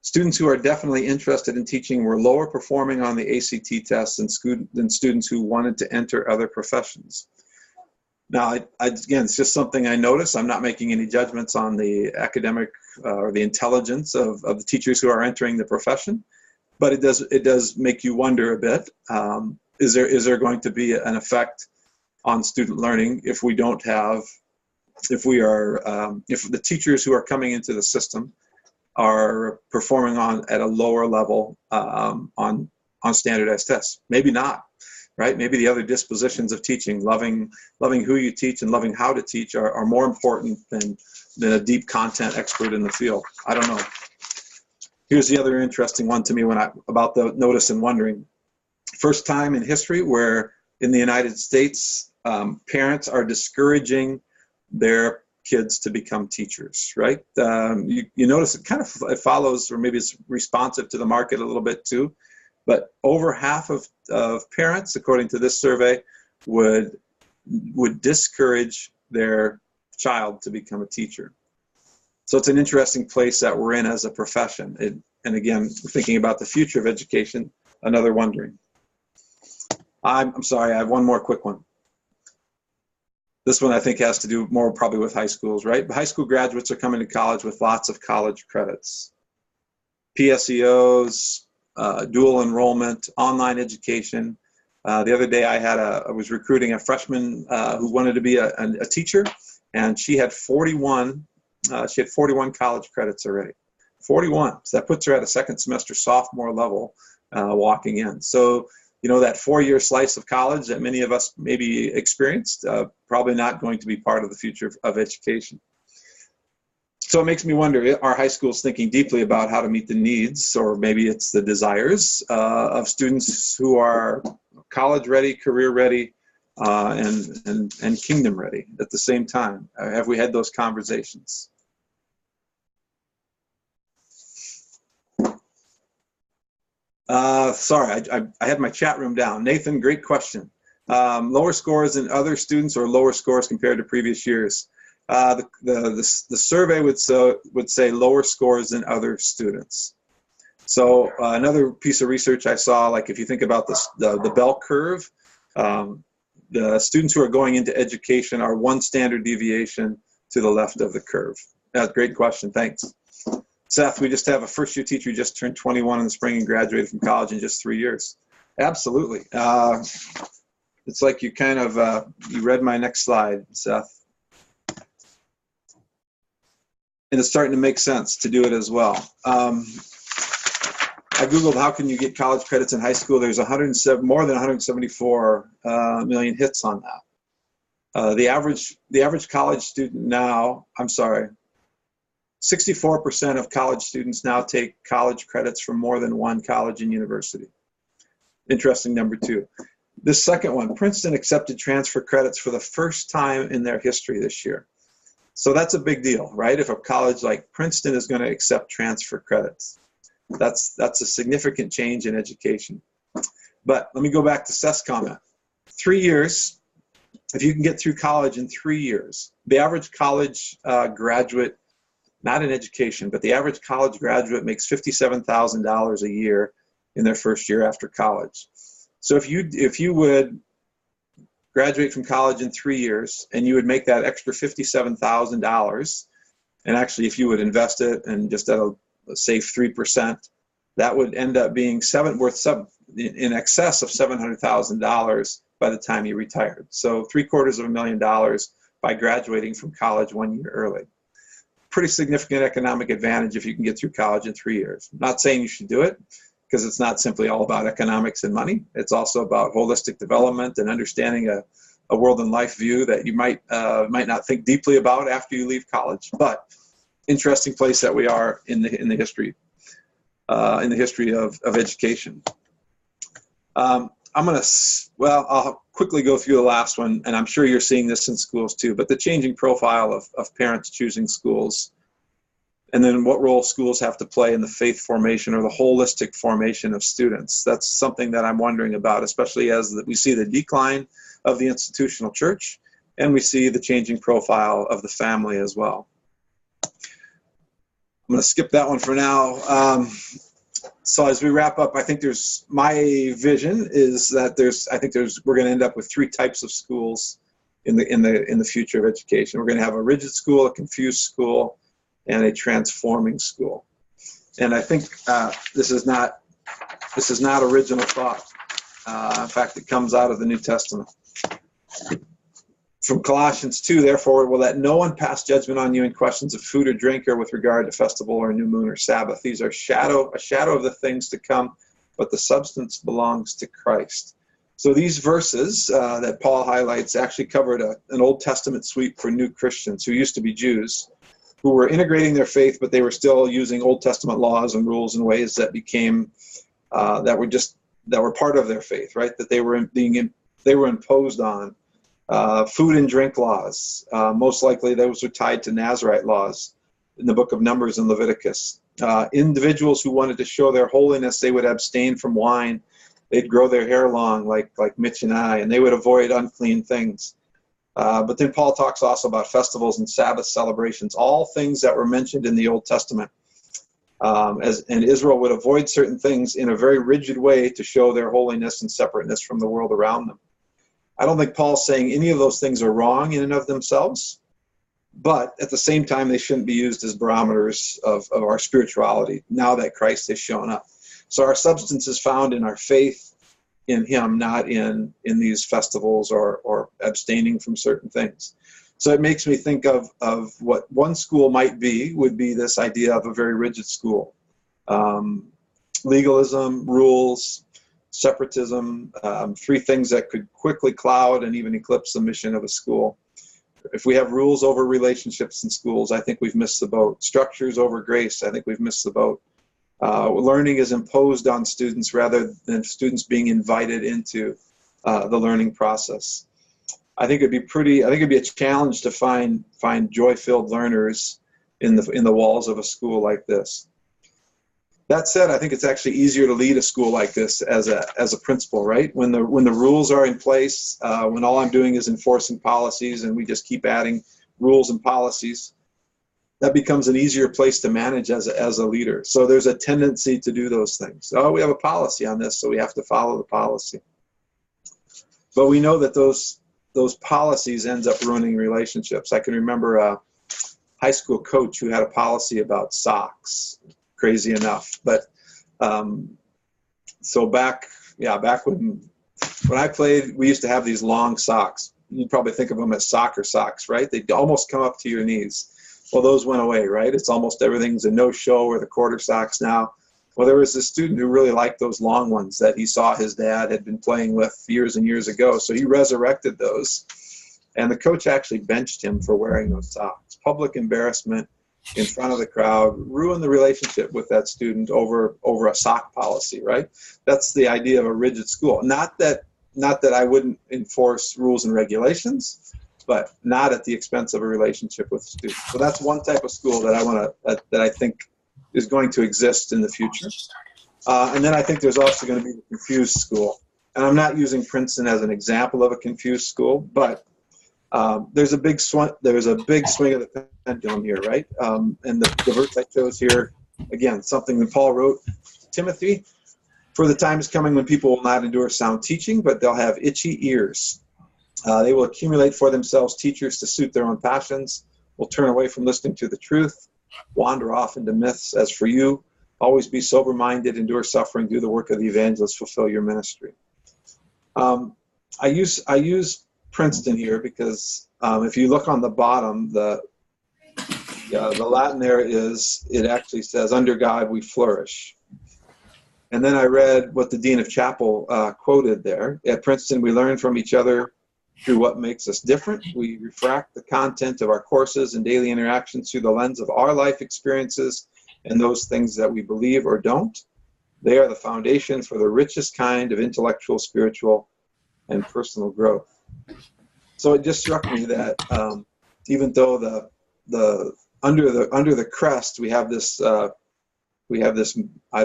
students who are definitely interested in teaching were lower performing on the ACT test than students who wanted to enter other professions. Now, again, it's just something I notice. I'm not making any judgments on the academic or the intelligence of the teachers who are entering the profession, but it does make you wonder a bit. Is there going to be an effect on student learning if we don't have, if the teachers who are coming into the system are performing at a lower level on standardized tests? Maybe not. Right? Maybe the other dispositions of teaching, loving who you teach and loving how to teach are more important than a deep content expert in the field. I don't know. Here's the other interesting one to me about the notice and wondering. First time in history where in the United States, parents are discouraging their kids to become teachers, right? You notice it follows, or maybe it's responsive to the market a little bit too. But over half of parents, according to this survey, would discourage their child to become a teacher. So it's an interesting place that we're in as a profession. And again, thinking about the future of education, another wondering. I'm sorry, I have one more quick one. This one I think has to do more probably with high schools, right? High school graduates are coming to college with lots of college credits. PSEOs, dual enrollment, online education. The other day I was recruiting a freshman who wanted to be a teacher, and she had 41 college credits already. 41. So that puts her at a second semester sophomore level walking in. So, that 4-year slice of college that many of us maybe experienced, probably not going to be part of the future of education. So it makes me wonder, are high schools thinking deeply about how to meet the needs, or maybe it's the desires of students who are college ready, career ready, and kingdom ready at the same time? Have we had those conversations? Sorry, I had my chat room down. Nathan, great question. Lower scores in other students or lower scores compared to previous years? The survey would say lower scores than other students. So another piece of research I saw, like if you think about the bell curve, the students who are going into education are one standard deviation to the left of the curve. That's a great question, thanks. Seth, we just have a first-year teacher who just turned 21 in the spring and graduated from college in just 3 years. Absolutely. It's like you kind of, you read my next slide, Seth. And it's starting to make sense to do it as well. I Googled how can you get college credits in high school. There's more than 174 million hits on that. The average college student now, 64% of college students now take college credits from more than one college and university. Interesting number two. This second one, Princeton accepted transfer credits for the first time in their history this year. So that's a big deal, right? If a college like Princeton is going to accept transfer credits, that's a significant change in education. But let me go back to Seth's comment. 3 years, if you can get through college in 3 years, the average college graduate, not in education, but the average college graduate makes $57,000 a year in their first year after college. So if you would graduate from college in 3 years and you would make that extra $57,000, and actually if you would invest it and just at a safe 3%, that would end up being in excess of $700,000 by the time you retired. So $750,000 by graduating from college 1 year early. Pretty significant economic advantage if you can get through college in 3 years. I'm not saying you should do it, because it's not simply all about economics and money. It's also about holistic development and understanding a world and life view that you might not think deeply about after you leave college. But interesting place that we are in the history of education. I'll quickly go through the last one, and I'm sure you're seeing this in schools too, but the changing profile of parents choosing schools. and then what role schools have to play in the faith formation or the holistic formation of students. That's something that I'm wondering about, especially as we see the decline of the institutional church and we see the changing profile of the family as well. I'm going to skip that one for now. So as we wrap up, I think my vision is that we're going to end up with 3 types of schools in the future of education. We're going to have a rigid school, a confused school, and a transforming school. And I think this is not original thought. In fact, it comes out of the New Testament. From Colossians 2, therefore, will let no one pass judgment on you in questions of food or drink or with regard to festival or new moon or Sabbath. These are a shadow of the things to come, but the substance belongs to Christ. So these verses that Paul highlights actually covered an Old Testament sweep for new Christians who used to be Jews, who were integrating their faith, but they were still using Old Testament laws and rules in ways that became that were part of their faith, right? That they were imposed on. Food and drink laws, most likely those were tied to Nazirite laws in the book of Numbers and Leviticus. Individuals who wanted to show their holiness, they would abstain from wine. They'd grow their hair long like Mitch and I, and they would avoid unclean things. But then Paul talks also about festivals and Sabbath celebrations, all things that were mentioned in the Old Testament. And Israel would avoid certain things in a very rigid way to show their holiness and separateness from the world around them. I don't think Paul's saying any of those things are wrong in and of themselves, but at the same time, they shouldn't be used as barometers of our spirituality now that Christ has shown up. So our substance is found in our faith in him, not in these festivals or abstaining from certain things. So it makes me think of what one school would be this idea of a very rigid school. Legalism, rules, separatism, 3 things that could quickly cloud and even eclipse the mission of a school. If we have rules over relationships in schools, I think we've missed the boat. Structures over grace, I think we've missed the boat. Learning is imposed on students rather than students being invited into the learning process. I think it'd be a challenge to find joy-filled learners in the walls of a school like this. That said, I think it's actually easier to lead a school like this as a principal, right? When the rules are in place, when all I'm doing is enforcing policies and we just keep adding rules and policies, that becomes an easier place to manage as a leader. So there's a tendency to do those things. Oh, we have a policy on this, so we have to follow the policy. But we know that those policies ends up ruining relationships. I can remember a high school coach who had a policy about socks. Crazy enough, but so back when I played, we used to have these long socks. You'd probably think of them as soccer socks, right? They'd almost come up to your knees. Well, those went away, right? It's almost everything's a no-show or the quarter socks now. Well, there was this student who really liked those long ones that he saw his dad had been playing with years and years ago, so he resurrected those, and the coach actually benched him for wearing those socks. Public embarrassment in front of the crowd, ruin the relationship with that student over a sock policy, right? That's the idea of a rigid school. Not that I wouldn't enforce rules and regulations, but not at the expense of a relationship with students. So that's one type of school that I think is going to exist in the future. And then I think there's also going to be the confused school. And I'm not using Princeton as an example of a confused school, but there's a big swing of the pendulum here, right? And the verse I chose here, again, something that Paul wrote to Timothy: for the time is coming when people will not endure sound teaching, but they'll have itchy ears. They will accumulate for themselves teachers to suit their own passions, will turn away from listening to the truth, wander off into myths. As for you, always be sober-minded, endure suffering, do the work of the evangelist, fulfill your ministry. I use Princeton here because if you look on the bottom, the Latin there it actually says, under God we flourish. And then I read what the Dean of Chapel quoted there. At Princeton, we learn from each other through what makes us different. We refract the content of our courses and daily interactions through the lens of our life experiences and those things that we believe or don't. They are the foundation for the richest kind of intellectual, spiritual, and personal growth. So it just struck me that even though the under the crest, we have this I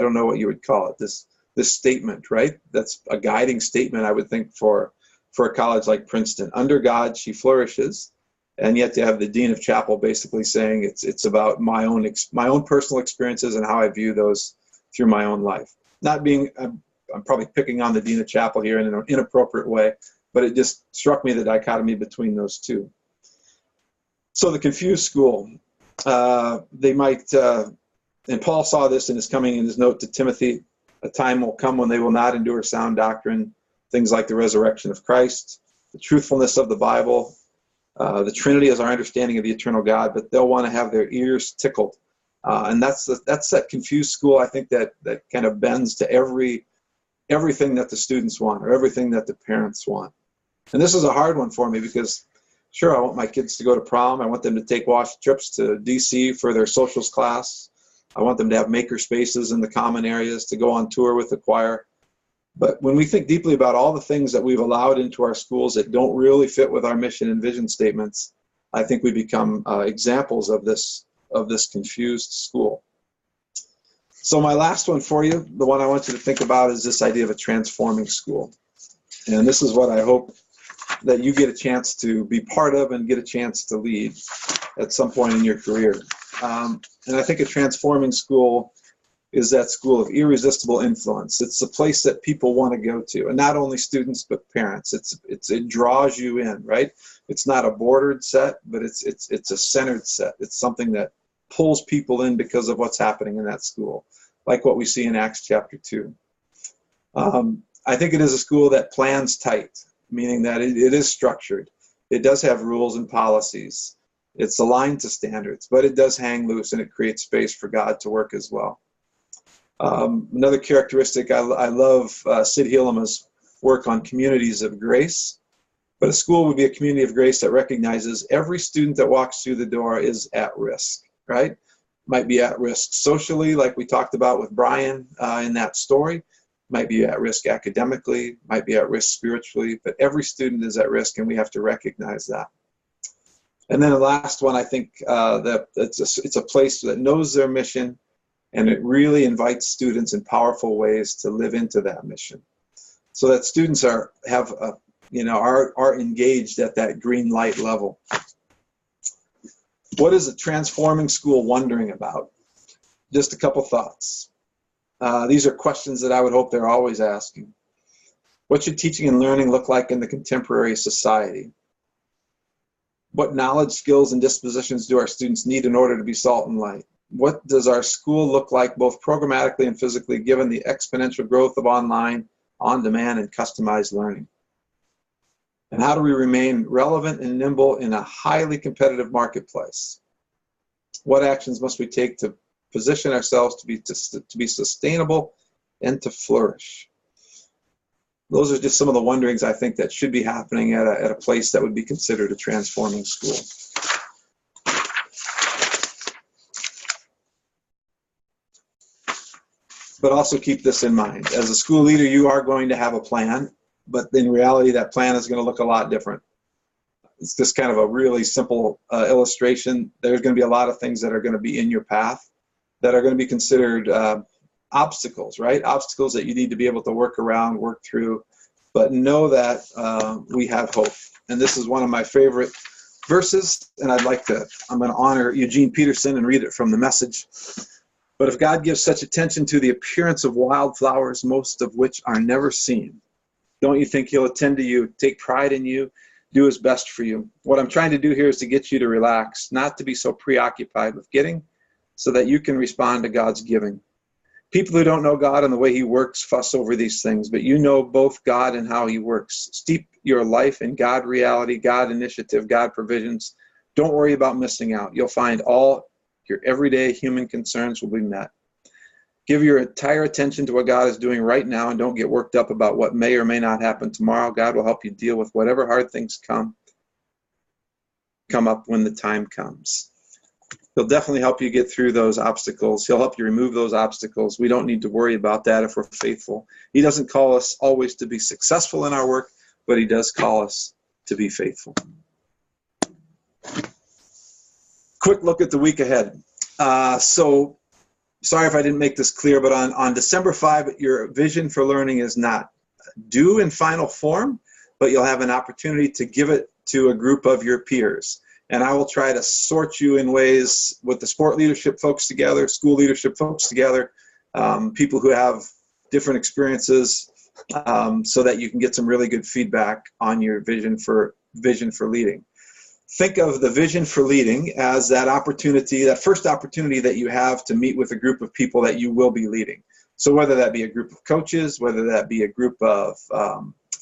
don't know what you would call it, this statement, right? That's a guiding statement, I would think, for a college like Princeton. Under God she flourishes, and yet to have the dean of chapel basically saying it's about my own personal experiences and how I view those through my own life. Not being, I'm probably picking on the dean of chapel here in an inappropriate way, but it just struck me the dichotomy between those two. So the confused school, they might, and Paul saw this in his note to Timothy, a time will come when they will not endure sound doctrine, things like the resurrection of Christ, the truthfulness of the Bible, the Trinity as our understanding of the eternal God, but they'll want to have their ears tickled. And that's that confused school, I think, that kind of bends to everything that the students want or everything that the parents want. And this is a hard one for me because, sure, I want my kids to go to prom. I want them to take trips to D.C. for their socials class. I want them to have maker spaces in the common areas, to go on tour with the choir. But when we think deeply about all the things that we've allowed into our schools that don't really fit with our mission and vision statements, I think we become examples of this confused school. So my last one for you, the one I want you to think about, is this idea of a transforming school. And this is what I hope that you get a chance to be part of and get a chance to lead at some point in your career. And I think a transforming school is that school of irresistible influence. It's the place that people want to go to, and not only students but parents. It draws you in, right? It's not a bordered set, but it's a centered set. It's something that pulls people in because of what's happening in that school, like what we see in Acts chapter 2. I think it is a school that plans tight, meaning that it is structured. It does have rules and policies. It's aligned to standards, but it does hang loose, and it creates space for God to work as well. Another characteristic, I love Sid Hilema's work on communities of grace, but a school would be a community of grace that recognizes every student that walks through the door is at risk, right? Might be at risk socially, like we talked about with Brian in that story, might be at risk academically, might be at risk spiritually, but every student is at risk, and we have to recognize that. And then the last one, I think that it's a place that knows their mission, and it really invites students in powerful ways to live into that mission, so that students are engaged at that green light level. What is a transforming school wondering about? Just a couple thoughts. These are questions that I would hope they're always asking. What should teaching and learning look like in the contemporary society? What knowledge, skills, and dispositions do our students need in order to be salt and light? What does our school look like both programmatically and physically, given the exponential growth of online, on-demand, and customized learning? And how do we remain relevant and nimble in a highly competitive marketplace? What actions must we take to position ourselves to be sustainable and to flourish? Those are just some of the wonderings I think that should be happening at a place that would be considered a transforming school. But also keep this in mind. As a school leader, you are going to have a plan, but in reality, that plan is going to look a lot different. It's just kind of a really simple illustration. There's going to be a lot of things that are going to be in your path that are going to be considered obstacles, right? Obstacles that you need to be able to work around, work through, but know that we have hope. And this is one of my favorite verses, and I'm going to honor Eugene Peterson and read it from the Message. But if God gives such attention to the appearance of wildflowers, most of which are never seen, don't you think he'll attend to you, take pride in you, do his best for you? What I'm trying to do here is to get you to relax, not to be so preoccupied with getting, so that you can respond to God's giving. People who don't know God and the way he works fuss over these things, but you know both God and how he works. Steep your life in God reality, God initiative, God provisions. Don't worry about missing out. You'll find all your everyday human concerns will be met. Give your entire attention to what God is doing right now, and don't get worked up about what may or may not happen tomorrow. God will help you deal with whatever hard things come up when the time comes. He'll definitely help you get through those obstacles. He'll help you remove those obstacles. We don't need to worry about that if we're faithful. He doesn't call us always to be successful in our work, but he does call us to be faithful. quick look at the week ahead. So sorry if I didn't make this clear, but on December 5, your vision for learning is not due in final form, but you'll have an opportunity to give it to a group of your peers. And I will try to sort you in ways with the sport leadership folks together, school leadership folks together, people who have different experiences, so that you can get some really good feedback on your vision for leading. Think of the vision for leading as that opportunity, that first opportunity that you have to meet with a group of people that you will be leading. So whether that be a group of coaches, whether that be a group of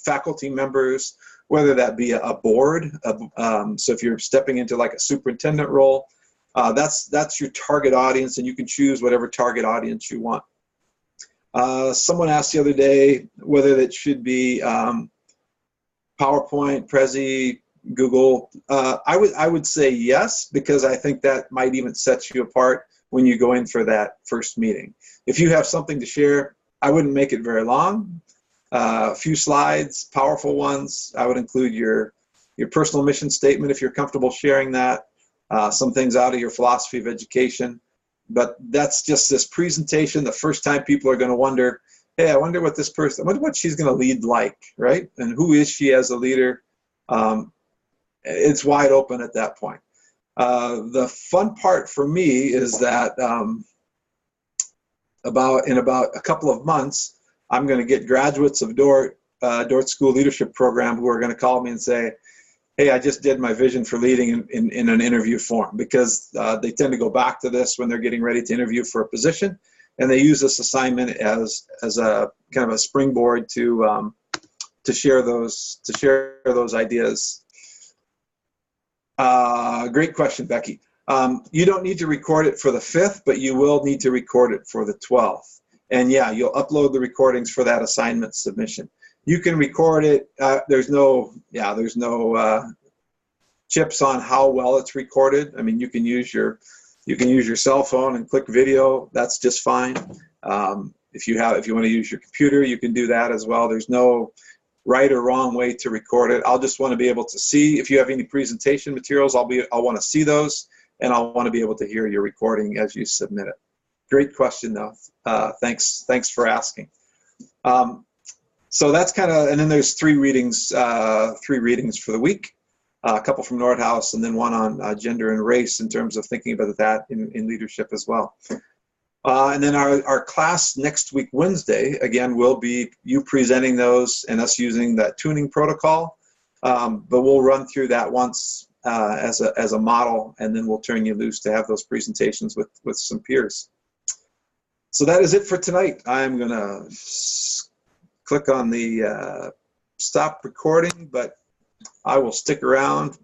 faculty members, whether that be a board, so if you're stepping into like a superintendent role, that's your target audience, and you can choose whatever target audience you want. Someone asked the other day whether that should be PowerPoint, Prezi, Google. I would say yes, because I think that might even set you apart when you go in for that first meeting. If you have something to share, I wouldn't make it very long. A few slides, powerful ones. I would include your personal mission statement if you're comfortable sharing that. Some things out of your philosophy of education. But that's just this presentation. The first time people are going to wonder, hey, I wonder what this person, I wonder what she's going to lead like, right? And who is she as a leader? It's wide open at that point. The fun part for me is that in about a couple of months, I'm going to get graduates of Dort School Leadership Program who are going to call me and say, hey, I just did my vision for leading in an interview form, because they tend to go back to this when they're getting ready to interview for a position, and they use this assignment as a kind of a springboard to share those ideas. Great question, Becky. You don't need to record it for the 5th, but you will need to record it for the 12th. And yeah, you'll upload the recordings for that assignment submission. You can record it. There's no chips on how well it's recorded. I mean, you can use your cell phone and click video. That's just fine. If you want to use your computer, you can do that as well. There's no right or wrong way to record it. I'll just want to be able to see if you have any presentation materials. I'll want to see those, and I'll want to be able to hear your recording as you submit it. Great question, though. Thanks for asking. So that's kind of, and then there's three readings for the week, a couple from Nordhaus, and then one on gender and race in terms of thinking about that in leadership as well. And then our class next week, Wednesday, again, will be you presenting those and us using that tuning protocol. But we'll run through that once as a model, and then we'll turn you loose to have those presentations with some peers. So that is it for tonight. I'm going to click on the stop recording, but I will stick around